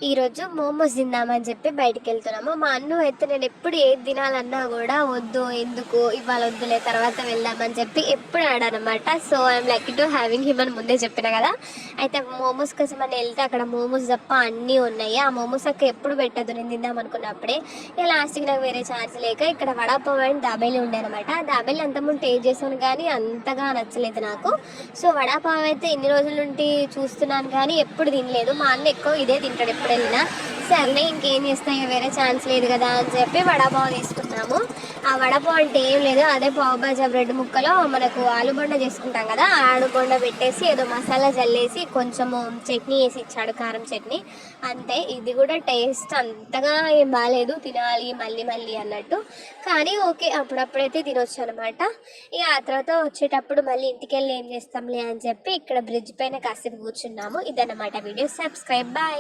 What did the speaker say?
ఈరోజు మోమోస్ తిందామని చెప్పి బయటికి వెళ్తున్నాము. మా అన్ను అయితే నేను ఎప్పుడు ఏది తినాలన్నా కూడా వద్దు, ఎందుకు ఇవాళ వద్దులే తర్వాత వెళ్దామని చెప్పి ఎప్పుడు ఆడనమాట. So I'm lucky to having him అని ముందే చెప్పిన కదా. అయితే మోమోస్ కోసం అని వెళ్తే అక్కడ మోమోస్ తప్ప అన్నీ ఉన్నాయి. ఆ మోమోస్ అక్క ఎప్పుడు పెట్టద్దు నేను తిందాం అనుకున్నప్పుడే. ఇక లాస్ట్కి నాకు వేరే ఛాన్స్ లేక ఇక్కడ వడాపావ్ అండ్ దాబేలి ఉండే అనమాట. దాబేలి అంతకుముందు టేస్ట్ చేసాను కానీ అంతగా నచ్చలేదు నాకు. సో వడాపావ్ అయితే ఇన్ని రోజుల నుండి చూస్తున్నాను కానీ ఎప్పుడు తినలేదు. మా అన్న ఎక్కువ ఇదే తింటాడు ఎప్పుడు వెళ్ళినా. సర్లే ఇంకేం చేస్తాయి, వేరే ఛాన్స్ లేదు కదా అని చెప్పి వడాపావ్ తీసుకున్నాము. ఆ వడాపావ్ అంటే ఏం లేదు, అదే పావ్ బాజా బ్రెడ్ ముక్కలో మనకు ఆలుబొండ చేసుకుంటాం కదా, ఆలుబొండ పెట్టేసి ఏదో మసాలా జల్లేసి కొంచెము చట్నీ వేసి ఇచ్చాడు, కారం చట్నీ అంతే. ఇది కూడా టేస్ట్ అంతగా ఏం బాగాలేదు, తినాలి మళ్ళీ మళ్ళీ అన్నట్టు. కానీ ఓకే, అప్పుడప్పుడైతే తినొచ్చు అనమాట. ఇక ఆ తర్వాత వచ్చేటప్పుడు మళ్ళీ ఇంటికి వెళ్ళి ఏం చేస్తాంలే అని చెప్పి ఇక్కడ బ్రిడ్జ్ పైన కాసేపు కూర్చున్నాము. ఇదన్నమాట వీడియో. Subscribe, bye.